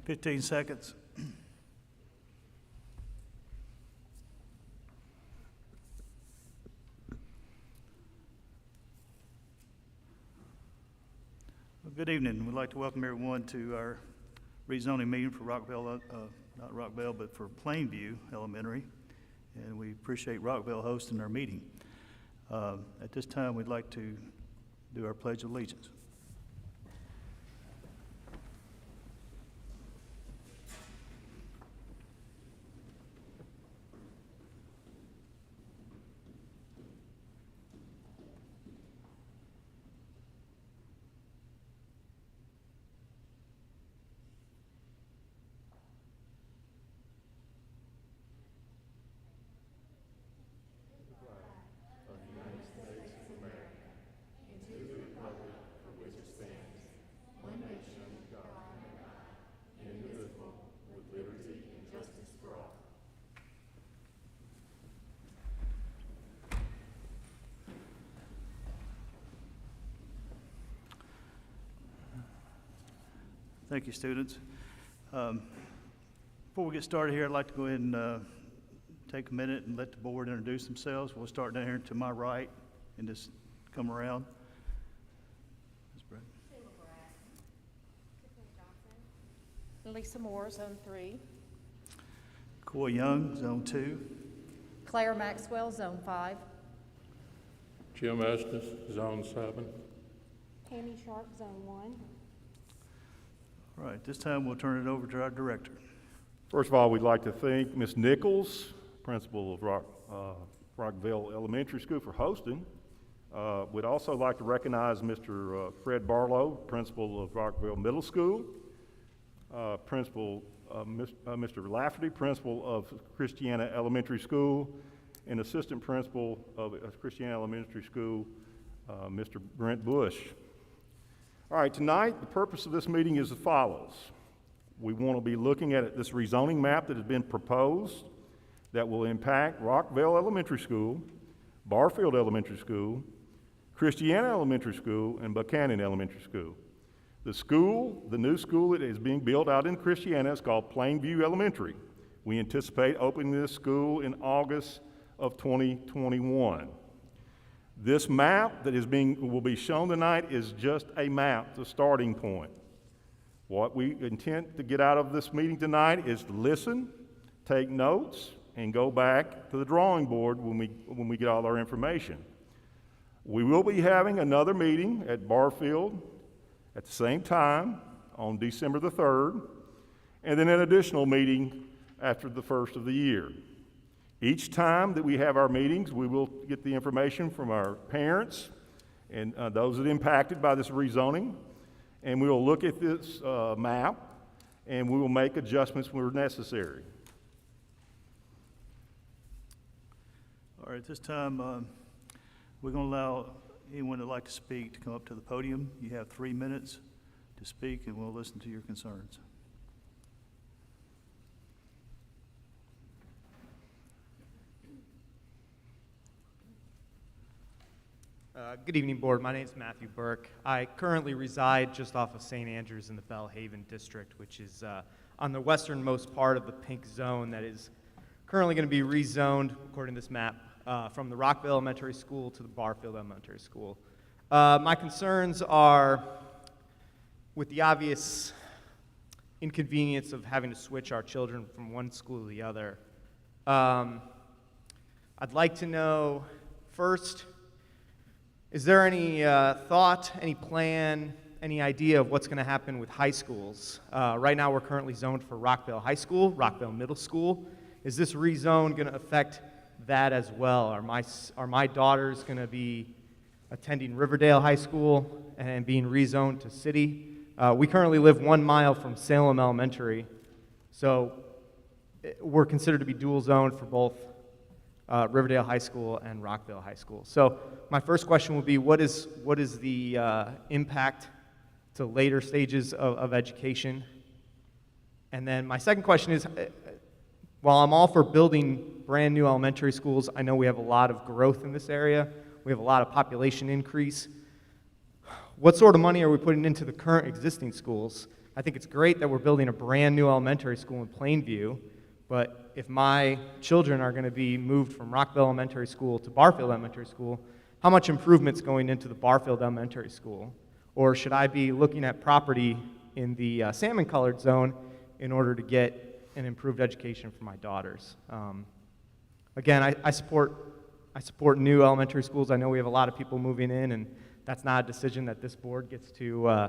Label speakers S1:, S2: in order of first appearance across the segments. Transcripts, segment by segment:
S1: 15 seconds. Well, good evening. We'd like to welcome everyone to our rezoning meeting for Rockvale, not Rockvale, but for Plainview Elementary. And we appreciate Rockvale hosting our meeting. At this time, we'd like to do our Pledge of Allegiance. Thank you, students. Before we get started here, I'd like to go ahead and take a minute and let the board introduce themselves. We'll start down here to my right and just come around. Ms. Brett.
S2: Lisa Moore, Zone 3.
S1: Coy Young, Zone 2.
S2: Claire Maxwell, Zone 5.
S3: Jim Estes, Zone 7.
S4: Tammy Sharp, Zone 1.
S1: All right, this time we'll turn it over to our director.
S3: First of all, we'd like to thank Ms. Nichols, principal of Rockvale Elementary School, for hosting. We'd also like to recognize Mr. Fred Barlow, principal of Rockvale Middle School, Mr. Lafferty, principal of Christiana Elementary School, and assistant principal of Christiana Elementary School, Mr. Brent Bush. All right, tonight, the purpose of this meeting is as follows. We want to be looking at this rezoning map that has been proposed that will impact Rockvale Elementary School, Barfield Elementary School, Christiana Elementary School, and Buchanan Elementary School. The new school that is being built out in Christiana is called Plainview Elementary. We anticipate opening this school in August of 2021. This map that will be shown tonight is just a map, the starting point. What we intend to get out of this meeting tonight is to listen, take notes, and go back to the drawing board when we get all our information. We will be having another meeting at Barfield at the same time on December the 3rd, and then an additional meeting after the first of the year. Each time that we have our meetings, we will get the information from our parents and those that are impacted by this rezoning, and we will look at this map, and we will make adjustments where necessary.
S1: All right, at this time, we're going to allow anyone that'd like to speak to come up to the podium. You have 3 minutes to speak, and we'll listen to your concerns.
S5: Good evening, Board. My name is Matthew Burke. I currently reside just off of St. Andrews in the Bellhaven District, which is on the westernmost part of the pink zone that is currently going to be rezoned, according to this map, from the Rockvale Elementary School to the Barfield Elementary School. My concerns are with the obvious inconvenience of having to switch our children from one school to the other. I'd like to know, first, is there any thought, any plan, any idea of what's going to happen with high schools? Right now we're currently zoned for Rockvale High School, Rockvale Middle School. Is this rezone going to affect that as well? Are my daughters going to be attending Riverdale High School and being rezoned to city? We currently live 1 mile from Salem Elementary, so we're considered to be dual zoned for both Riverdale High School and Rockvale High School. So my first question would be, what is the impact to later stages of education? And then my second question is, while I'm all for building brand new elementary schools, I know we have a lot of growth in this area. We have a lot of population increase. What sort of money are we putting into the current existing schools? I think it's great that we're building a brand new elementary school in Plainview, but if my children are going to be moved from Rockvale Elementary School to Barfield Elementary School, how much improvement's going into the Barfield Elementary School? Or should I be looking at property in the salmon-colored zone in order to get an improved education for my daughters? Again, I support new elementary schools. I know we have a lot of people moving in, and that's not a decision that this board gets to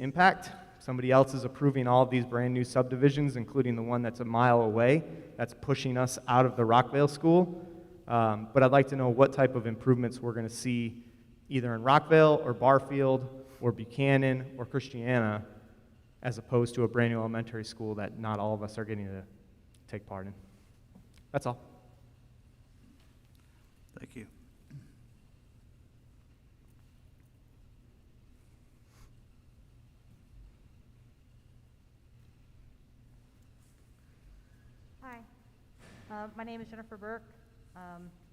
S5: impact. Somebody else is approving all of these brand new subdivisions, including the one that's a mile away. That's pushing us out of the Rockvale school. But I'd like to know what type of improvements we're going to see either in Rockvale or Barfield or Buchanan or Christiana, as opposed to a brand new elementary school that not all of us are getting to take part in. That's all.
S1: Thank you.
S2: Hi, my name is Jennifer Burke.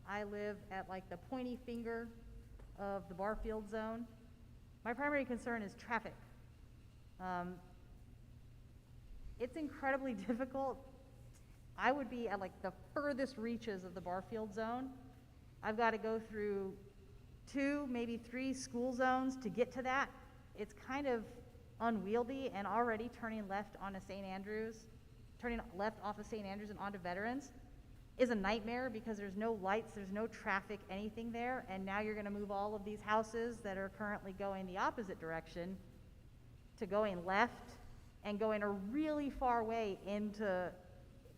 S2: I live at like the pointy finger of the Barfield zone. My primary concern is traffic. It's incredibly difficult. I would be at like the furthest reaches of the Barfield zone. I've got to go through 2, maybe 3 school zones to get to that. It's kind of unwieldy, and already turning left onto St. Andrews, turning left off of St. Andrews and onto Veterans is a nightmare because there's no lights, there's no traffic, anything there, and now you're going to move all of these houses that are currently going the opposite direction to going left and going a really far way to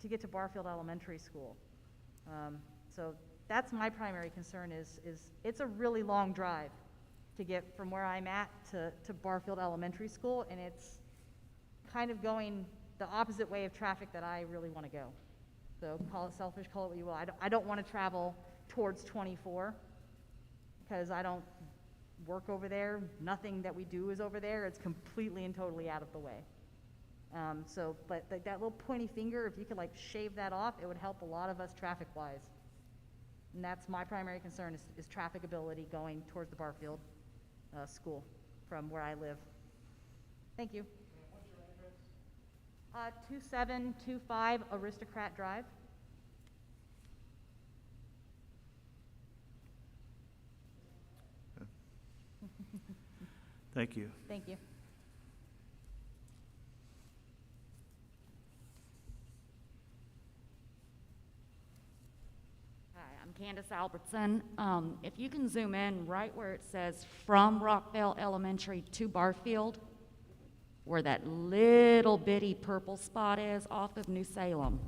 S2: get to Barfield Elementary School. So that's my primary concern is it's a really long drive to get from where I'm at to Barfield Elementary School, and it's kind of going the opposite way of traffic that I really want to go. So call it selfish, call it what you will. I don't want to travel towards 24 because I don't work over there. Nothing that we do is over there. It's completely and totally out of the way. But that little pointy finger, if you could like shave that off, it would help a lot of us traffic-wise. And that's my primary concern is trafficability going towards the Barfield school from where I live. Thank you. What's your address? 2725 Aristocrat Drive.
S1: Thank you.
S2: Thank you.
S6: Hi, I'm Candace Albertson. If you can zoom in right where it says from Rockvale Elementary to Barfield, where that little bitty purple spot is off of New Salem.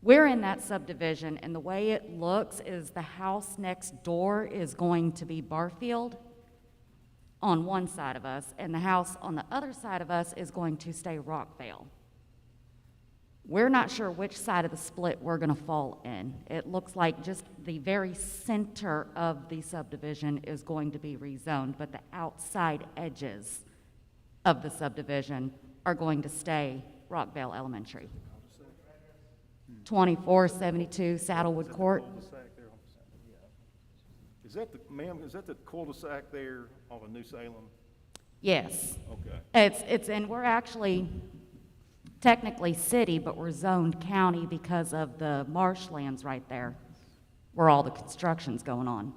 S6: We're in that subdivision, and the way it looks is the house next door is going to be Barfield on one side of us, and the house on the other side of us is going to stay Rockvale. We're not sure which side of the split we're going to fall in. It looks like just the very center of the subdivision is going to be rezoned, but the outside edges of the subdivision are going to stay Rockvale Elementary. 2472 Saddlewood Court.
S3: Is that the, ma'am, is that the cul-de-sac there on the New Salem?
S6: Yes.
S3: Okay.
S6: And we're actually technically city, but we're zoned county because of the marshlands right there where all the construction's going on.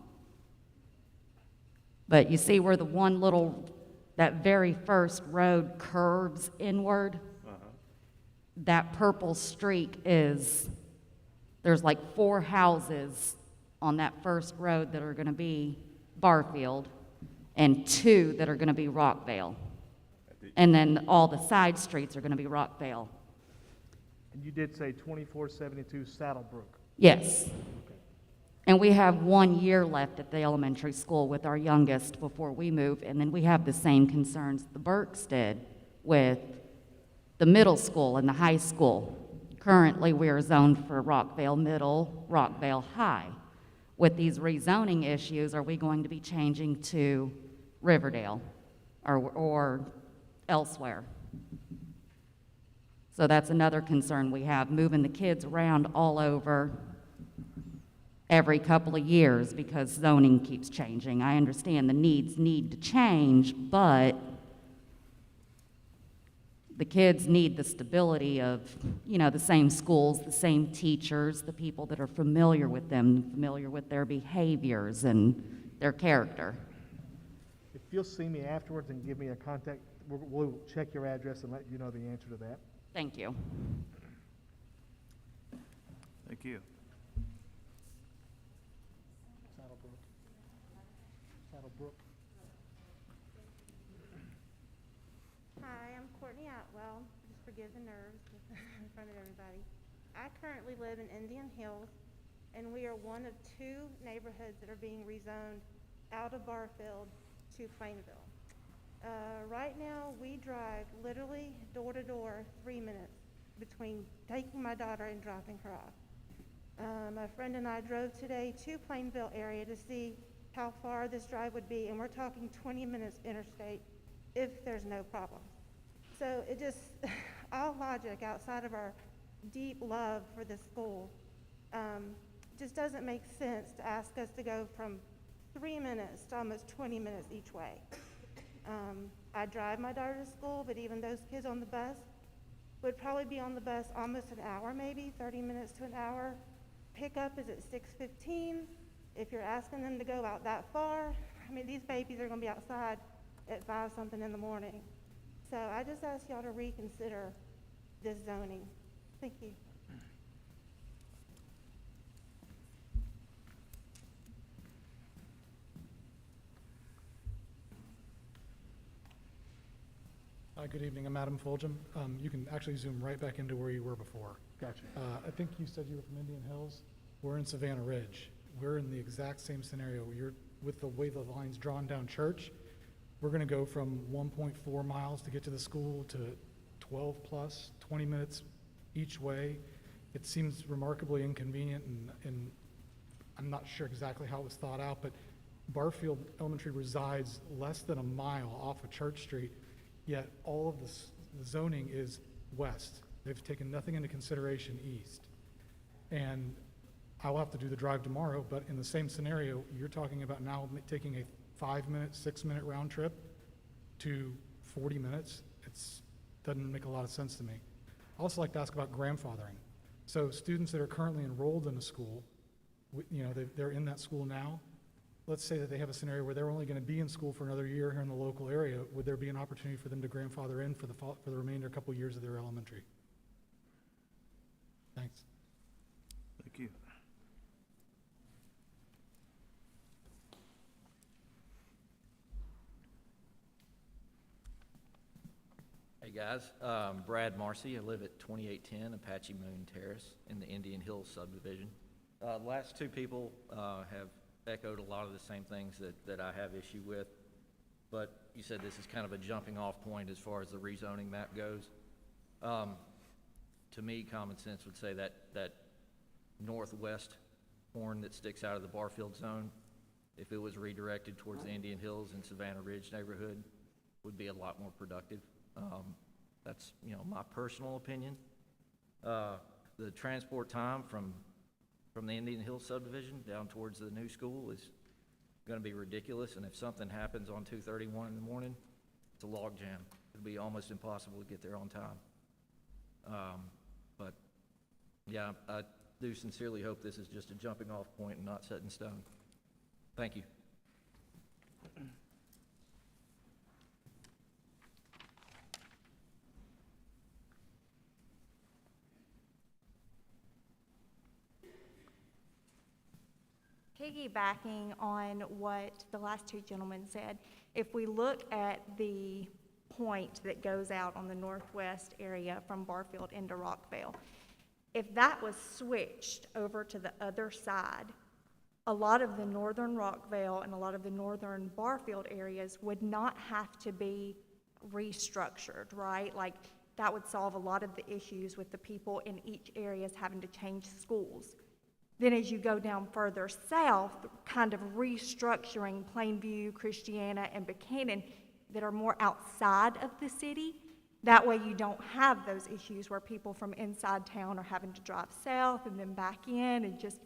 S6: But you see where the one little, that very first road curves inward? That purple streak is, there's like 4 houses on that first road that are going to be Barfield and 2 that are going to be Rockvale. And then all the side streets are going to be Rockvale.
S7: And you did say 2472 Saddlebrook.
S6: Yes. And we have 1 year left at the elementary school with our youngest before we move, and then we have the same concerns the Burkes did with the middle school and the high school. Currently, we are zoned for Rockvale Middle, Rockvale High. With these rezoning issues, are we going to be changing to Riverdale or elsewhere? So that's another concern we have, moving the kids around all over every couple of years because zoning keeps changing. I understand the needs need to change, but The kids need the stability of, the same schools, the same teachers, the people that are familiar with them, familiar with their behaviors and their character.
S7: If you'll see me afterwards and give me a contact, we'll check your address and let you know the answer to that.
S6: Thank you.
S1: Thank you.
S7: Saddlebrook.
S8: Hi, I'm Courtney Atwell. Just forgive the nerves in front of everybody. I currently live in Indian Hills, and we are one of 2 neighborhoods that are being rezoned out of Barfield to Plainville. Right now, we drive literally door to door 3 minutes between taking my daughter and dropping her off. My friend and I drove today to Plainville area to see how far this drive would be, and we're talking 20 minutes interstate if there's no problem. So it just, all logic outside of our deep love for this school just doesn't make sense to ask us to go from 3 minutes to almost 20 minutes each way. I drive my daughter to school, but even those kids on the bus would probably be on the bus almost an hour, maybe 30 minutes to an hour. Pickup is at 6:15. If you're asking them to go out that far, I mean, these babies are going to be outside at 5-something in the morning. So I just ask y'all to reconsider this zoning. Thank you.
S9: Hi, good evening. I'm Adam Fulgham. You can actually zoom right back into where you were before.
S7: Gotcha.
S9: I think you said you were from Indian Hills. We're in Savannah Ridge. We're in the exact same scenario. You're with the way the line's drawn down Church. We're going to go from 1.4 miles to get to the school to 12 plus, 20 minutes each way. It seems remarkably inconvenient, and I'm not sure exactly how it was thought out, but Barfield Elementary resides less than a mile off of Church Street, yet all of the zoning is west. They've taken nothing into consideration east. And I will have to do the drive tomorrow, but in the same scenario, you're talking about now taking a 5-minute, 6-minute round trip to 40 minutes. It doesn't make a lot of sense to me. I also like to ask about grandfathering. So students that are currently enrolled in a school, they're in that school now. Let's say that they have a scenario where they're only going to be in school for another year here in the local area. Would there be an opportunity for them to grandfather in for the remainder couple years of their elementary? Thanks.
S1: Thank you.
S10: Hey guys, Brad Marcy. I live at 2810 Apache Moon Terrace in the Indian Hills subdivision. The last 2 people have echoed a lot of the same things that I have issue with, but you said this is kind of a jumping off point as far as the rezoning map goes. To me, common sense would say that northwest horn that sticks out of the Barfield zone, if it was redirected towards the Indian Hills and Savannah Ridge neighborhood, would be a lot more productive. That's my personal opinion. The transport time from the Indian Hills subdivision down towards the new school is going to be ridiculous, and if something happens on 2:31 in the morning, it's a log jam. It'll be almost impossible to get there on time. But yeah, I do sincerely hope this is just a jumping off point and not set in stone. Thank you.
S4: Piggybacking on what the last 2 gentlemen said, if we look at the point that goes out on the northwest area from Barfield into Rockvale, if that was switched over to the other side, a lot of the northern Rockvale and a lot of the northern Barfield areas would not have to be restructured, right? Like, that would solve a lot of the issues with the people in each areas having to change schools. Then as you go down further south, kind of restructuring Plainview, Christiana, and Buchanan that are more outside of the city, that way you don't have those issues where people from inside town are having to drive south and then back in, and just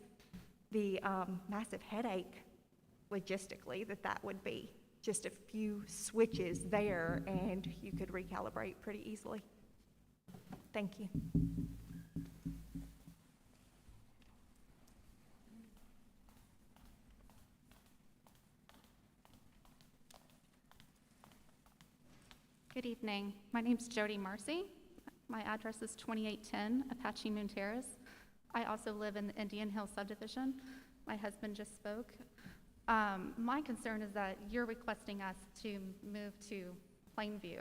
S4: the massive headache logistically that would be. Just a few switches there and you could recalibrate pretty easily. Thank you.
S11: Good evening. My name's Jody Marcy. My address is 2810 Apache Moon Terrace. I also live in the Indian Hill subdivision. My husband just spoke. My concern is that you're requesting us to move to Plainview.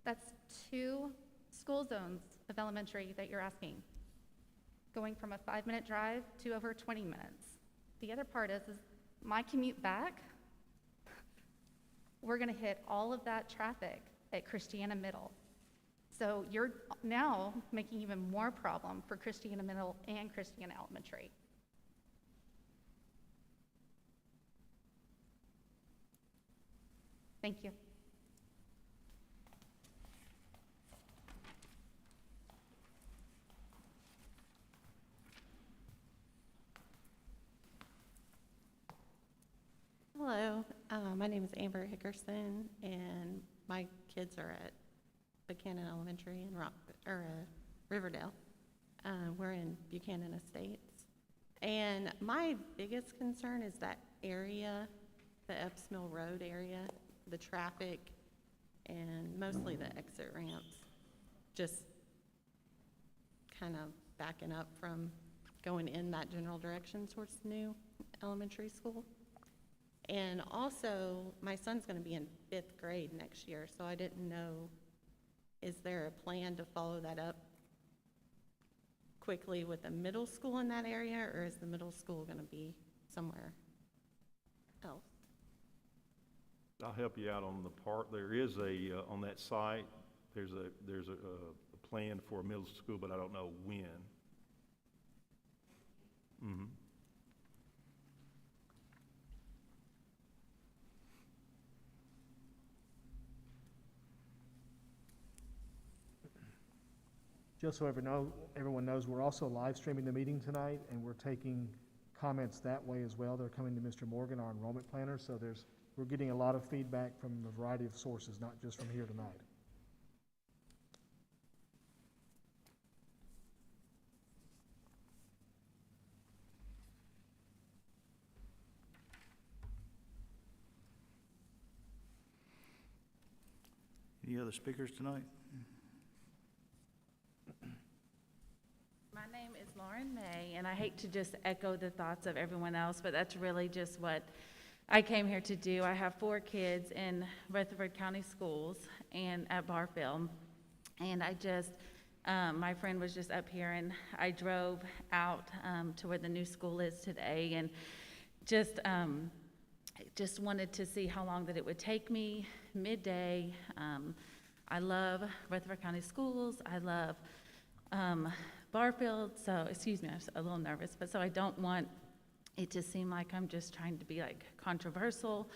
S11: That's 2 school zones of elementary that you're asking, going from a 5-minute drive to over 20 minutes. The other part is my commute back, we're gonna hit all of that traffic at Christiana Middle. So you're now making even more problem for Christiana Middle and Christiana Elementary. Thank you.
S12: Hello, my name is Amber Hickerson, and my kids are at Buchanan Elementary in Riverdale. We're in Buchanan Estates. And my biggest concern is that area, the Epps Mill Road area, the traffic, and mostly the exit ramps, just kind of backing up from going in that general direction towards the new elementary school. And also, my son's going to be in 5th grade next year, so I didn't know, is there a plan to follow that up quickly with a middle school in that area, or is the middle school going to be somewhere else?
S3: I'll help you out on the part. There is on that site, there's a plan for a middle school, but I don't know when. Mm-hmm.
S7: Just so everyone knows, we're also live streaming the meeting tonight, and we're taking comments that way as well. They're coming to Mr. Morgan, our enrollment planner, so we're getting a lot of feedback from a variety of sources, not just from here tonight.
S1: Any other speakers tonight?
S13: My name is Lauren May, and I hate to just echo the thoughts of everyone else, but that's really just what I came here to do. I have 4 kids in Rutherford County Schools and at Barfield, and I just, my friend was just up here, and I drove out to where the new school is today, and just wanted to see how long that it would take me, midday. I love Rutherford County Schools. I love Barfield, so, excuse me, I was a little nervous, but so I don't want it to seem like I'm just trying to be like controversial,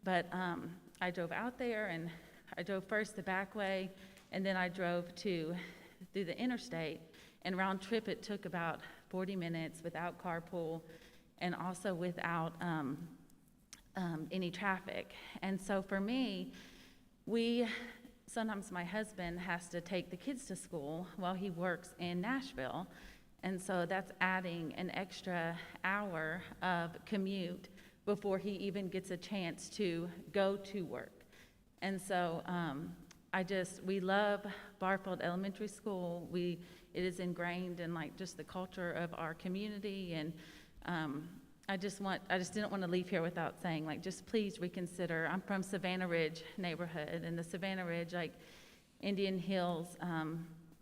S13: but I drove out there, and I drove first the back way, and then I drove through the interstate, and round trip it took about 40 minutes without carpool, and also without any traffic. And so for me, sometimes my husband has to take the kids to school while he works in Nashville. And so that's adding an extra hour of commute before he even gets a chance to go to work. And so we love Barfield Elementary School. It is ingrained in like just the culture of our community. And I just didn't want to leave here without saying, like, just please reconsider. I'm from Savannah Ridge neighborhood, and the Savannah Ridge, like Indian Hills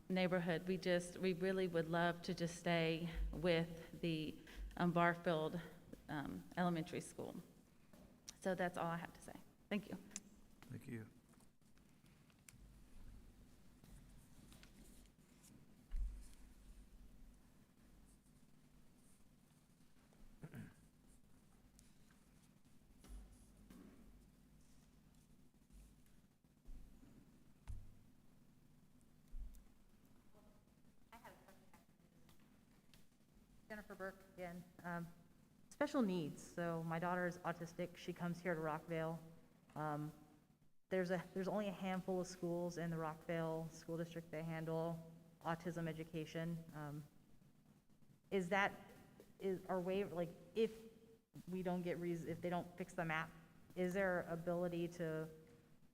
S13: neighborhood, we really would love to just stay with the Barfield Elementary School. So that's all I have to say. Thank you.
S1: Thank you.
S2: Jennifer Burke again. Special needs. So my daughter is autistic. She comes here to Rockvale. There's only a handful of schools in the Rockvale School District they handle. autism education. Is that, our waiver, like, if we don't get, if they don't fix the map, is there ability to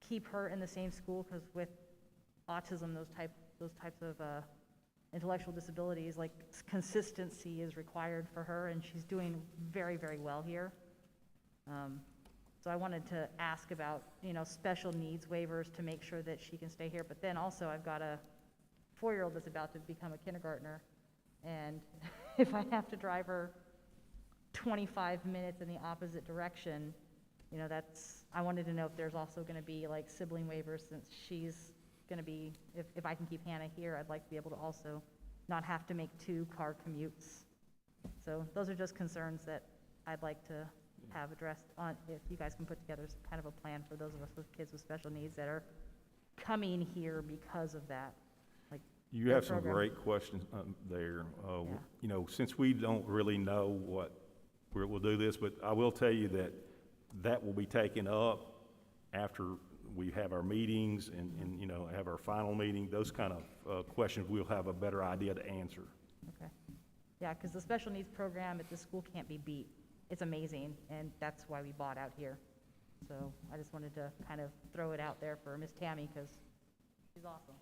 S2: keep her in the same school? Because with autism, those types of intellectual disabilities, like, consistency is required for her, and she's doing very, very well here. So I wanted to ask about, special needs waivers to make sure that she can stay here. But then also, I've got a 4-year-old that's about to become a kindergartner, and if I have to drive her 25 minutes in the opposite direction, I wanted to know if there's also going to be like sibling waivers, since she's going to be, if I can keep Hannah here, I'd like to be able to also not have to make 2-car commutes. So those are just concerns that I'd like to have addressed on, if you guys can put together kind of a plan for those of us with kids with special needs that are coming here because of that. Like,
S3: You have some great questions there. Since we don't really know where we'll do this, but I will tell you that will be taken up after we have our meetings and have our final meeting. Those kind of questions we'll have a better idea to answer.
S2: Okay. Yeah, because the special needs program at the school can't be beat. It's amazing, and that's why we bought out here. So I just wanted to kind of throw it out there for Miss Tammy, because she's awesome.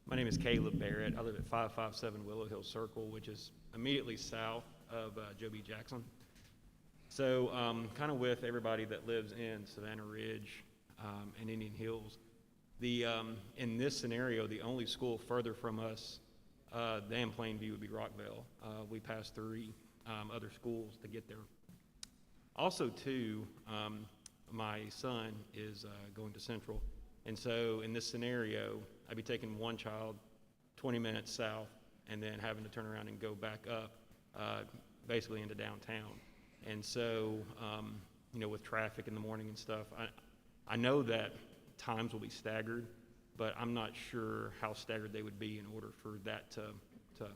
S14: My name is Caleb Barrett. I live at 557 Willow Hill Circle, which is immediately south of Joe B. Jackson. So kind of with everybody that lives in Savannah Ridge and Indian Hills, in this scenario, the only school further from us than Plainview would be Rockvale. We pass 3 other schools to get there. Also, too, my son is going to Central. And so in this scenario, I'd be taking one child 20 minutes south and then having to turn around and go back up basically into downtown. And so, with traffic in the morning and stuff, I know that times will be staggered, but I'm not sure how staggered they would be in order for that to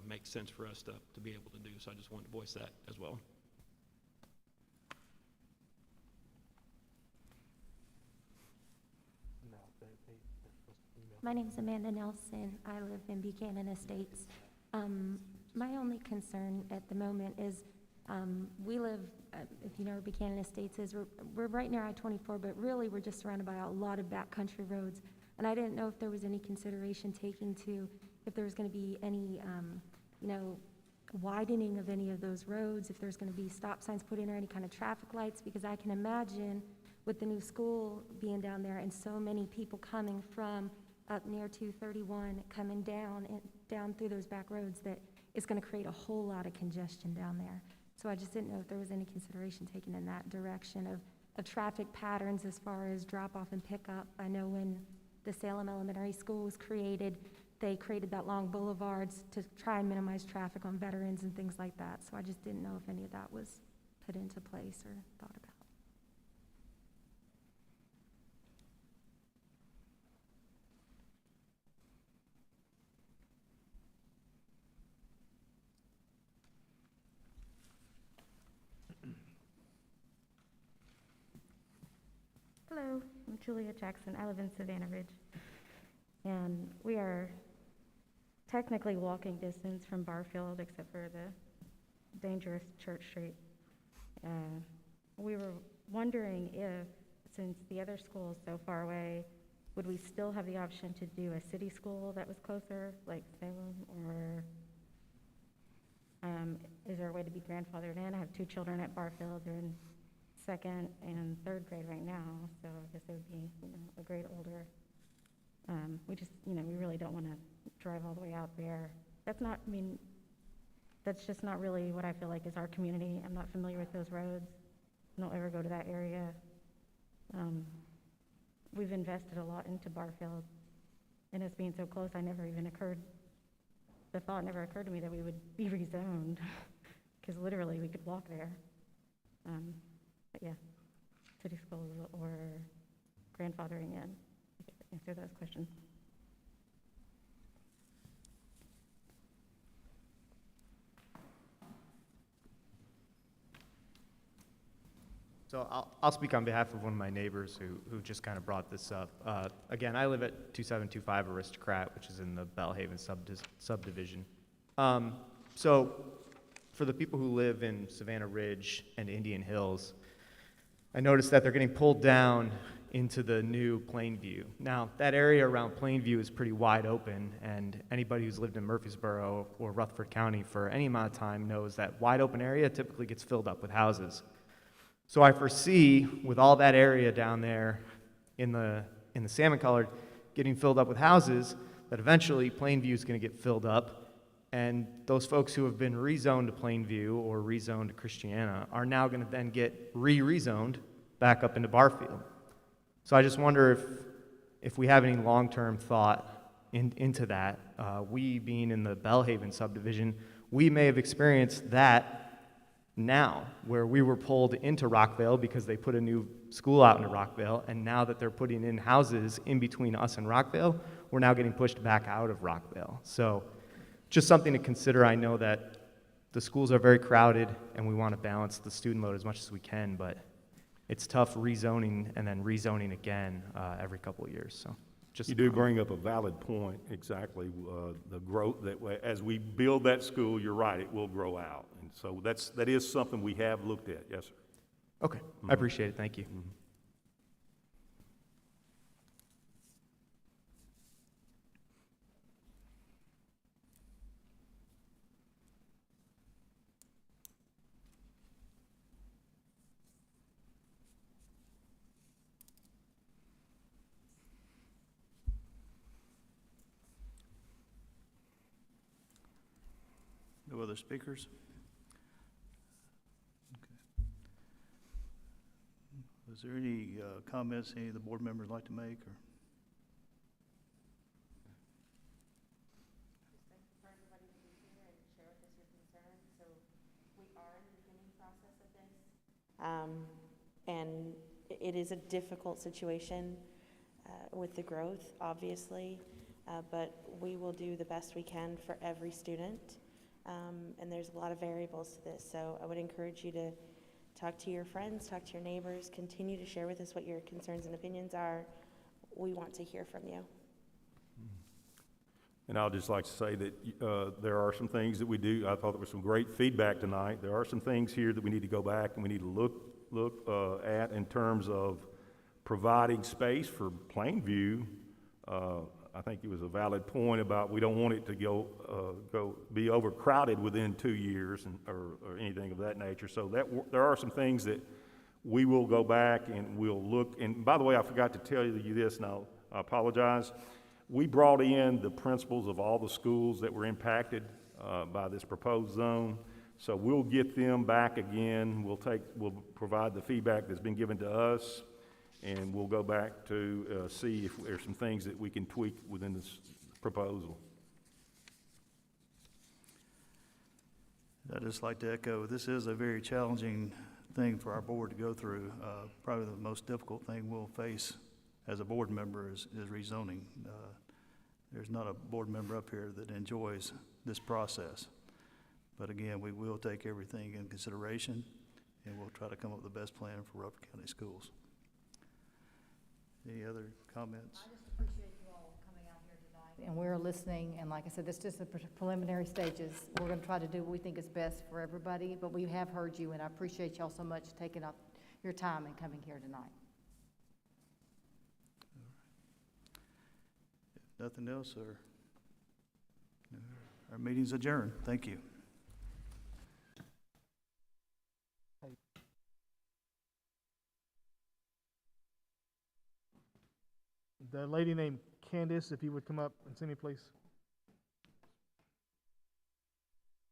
S14: make sense for us to be able to do. So I just wanted to voice that as well.
S15: My name's Amanda Nelson. I live in Buchanan Estates. My only concern at the moment is we live, if you know where Buchanan Estates is, we're right near I-24, but really we're just surrounded by a lot of backcountry roads. And I didn't know if there was any consideration taken to, if there was going to be any, widening of any of those roads, if there's going to be stop signs put in or any kind of traffic lights, because I can imagine with the new school being down there and so many people coming from up near 231 coming down through those back roads, that it's going to create a whole lot of congestion down there. So I just didn't know if there was any consideration taken in that direction of traffic patterns as far as drop off and pick up. I know when the Salem Elementary School was created, they created that long boulevards to try and minimize traffic on veterans and things like that. So I just didn't know if any of that was put into place or thought about.
S16: Hello, I'm Julia Jackson. I live in Savannah Ridge. And we are technically walking distance from Barfield, except for the dangerous Church Street. We were wondering if, since the other school is so far away, would we still have the option to do a city school that was closer, like Salem, or is there a way to be grandfathered in? I have 2 children at Barfield. They're in 2nd and 3rd grade right now, so I guess they would be, a grade older. We just, we really don't want to drive all the way out there. That's just not really what I feel like is our community. I'm not familiar with those roads. I don't ever go to that area. We've invested a lot into Barfield, and it's being so close, the thought never occurred to me that we would be rezoned, because literally we could walk there. But yeah, city schools or grandfathering in. Answer those questions.
S5: So I'll speak on behalf of one of my neighbors who just kind of brought this up. Again, I live at 2725 Aristocrat, which is in the Bellhaven subdivision. So for the people who live in Savannah Ridge and Indian Hills, I noticed that they're getting pulled down into the new Plainview. Now, that area around Plainview is pretty wide open, and anybody who's lived in Murfreesboro or Rutherford County for any amount of time knows that wide open area typically gets filled up with houses. So I foresee, with all that area down there in the salmon colored getting filled up with houses, that eventually Plainview is going to get filled up, and those folks who have been rezoned to Plainview or rezoned to Christiana are now going to then get rezoned back up into Barfield. So I just wonder if we have any long-term thought into that. We, being in the Bellhaven subdivision, we may have experienced that now, where we were pulled into Rockvale because they put a new school out into Rockvale, and now that they're putting in houses in between us and Rockvale, we're now getting pushed back out of Rockvale. So just something to consider. I know that the schools are very crowded, and we want to balance the student load as much as we can, but it's tough rezoning and then rezoning again every couple of years. So just
S3: You do bring up a valid point, exactly. The growth, that as we build that school, you're right, it will grow out. And so that is something we have looked at, yes, sir.
S5: Okay, I appreciate it, thank you.
S1: No other speakers? Okay. Is there any comments any of the board members would like to make? Or?
S17: Thank you for everybody to be here and share with us your concerns. So we are in the beginning process of this. And it is a difficult situation with the growth, obviously, but we will do the best we can for every student. And there's a lot of variables to this, so I would encourage you to talk to your friends, talk to your neighbors, continue to share with us what your concerns and opinions are. We want to hear from you.
S3: And I'll just like to say that there are some things that we do. I thought there was some great feedback tonight. There are some things here that we need to go back and we need to look at in terms of providing space for Plainview. I think it was a valid point about we don't want it to be overcrowded within 2 years or anything of that nature. So there are some things that we will go back and we'll look. And by the way, I forgot to tell you this, and I apologize. We brought in the principals of all the schools that were impacted by this proposed zone. So we'll get them back again. We'll provide the feedback that's been given to us. And we'll go back to see if there's some things that we can tweak within this proposal.
S1: I'd just like to echo, this is a very challenging thing for our board to go through. Probably the most difficult thing we'll face as a board member is rezoning. There's not a board member up here that enjoys this process. But again, we will take everything in consideration, and we'll try to come up with the best plan for Rutherford County Schools. Any other comments?
S18: I just appreciate you all coming out here tonight. And we're listening, and like I said, this is just the preliminary stages. We're going to try to do what we think is best for everybody, but we have heard you, and I appreciate y'all so much taking up your time and coming here tonight.
S1: If nothing else, our meeting's adjourned. Thank you.
S7: The lady named Candace, if you would come up and see me, please.